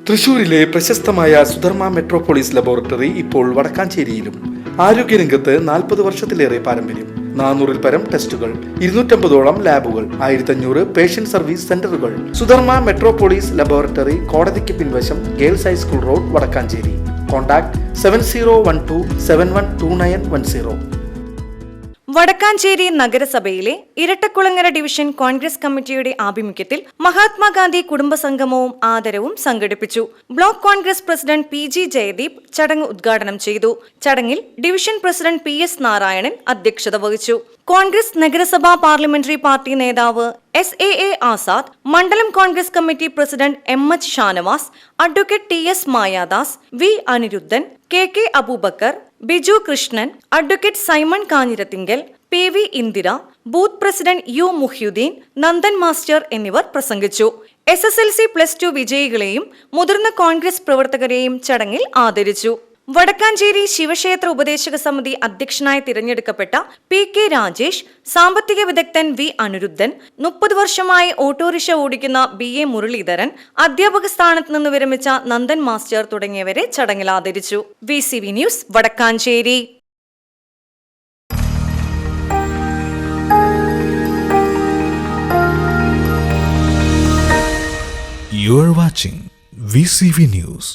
തൃശൂരിലെ പ്രശസ്തമായ Sudharma Metropolis laboratory ഇപ്പോൾ വടക്കാഞ്ചേരിയിലും. ആരോഗ്യരംഗത്ത് 40 വർഷത്തിലേറെ പാരമ്പര്യം. 400-ൽ പരം ടെസ്റ്റുകൾ, 250ഓളം ലാബുകൾ, 1500 പേഷ്യന്റ് സർവീസ് സെന്ററുകൾ. സുധർമ്മ മെട്രോപോളിസ് ലബോറട്ടറി, കോടതിക്ക് പിൻവശം, girls high school road, Vadakkanchery. Contact 7012712910. Vadakkanchery നഗരസഭയിലെ ഇരട്ടക്കുളങ്ങര ഡിവിഷൻ കോൺഗ്രസ് കമ്മിറ്റിയുടെ ആഭിമുഖ്യത്തിൽ മഹാത്മാഗാന്ധി കുടുംബസംഗമവും ആദരവും സംഘടിപ്പിച്ചു. Block Congress president PG Jayadeep ചടങ്ങ് ഉദ്ഘാടനം ചെയ്തു. ചടങ്ങിൽ ഡിവിഷൻ പ്രസിഡന്റ് PS നാരായണൻ അധ്യക്ഷത വഹിച്ചു. കോൺഗ്രസ് നഗരസഭാ പാർലമെന്ററി പാർട്ടി നേതാവ് SAA ആസാദ്, മണ്ഡലം Congress committee president MH Shanavas, advocate TS Mayadas, V Anirudhan, KK Abubakar, Biju Krishnan, advocate Simon Kanjirathinkal, PV Indira, booth president U Muhyuddin, Nandan master എന്നിവർ പ്രസംഗിച്ചു. SSLC+2 വിജയികളെയും മുതിർന്ന കോൺഗ്രസ് പ്രവർത്തകരെയും ചടങ്ങിൽ ആദരിച്ചു. വടക്കാഞ്ചേരി ശിവക്ഷേത്ര ഉപദേശക സമിതി അധ്യക്ഷനായി തിരഞ്ഞെടുക്കപ്പെട്ട PK രാജേഷ്, സാമ്പത്തിക വിദഗ്ധൻ V അനിരുദ്ധൻ, 30 വർഷമായി ഓട്ടോറിക്ഷ ഓടിക്കുന്ന BA മുരളീധരൻ, അധ്യാപക സ്ഥാനത്ത് നിന്ന് വിരമിച്ച നന്ദൻ മാസ്റ്റർ തുടങ്ങിയവരെ ചടങ്ങിൽ ആദരിച്ചു. VCV news, Vadakkancherry. You are watching VCV News.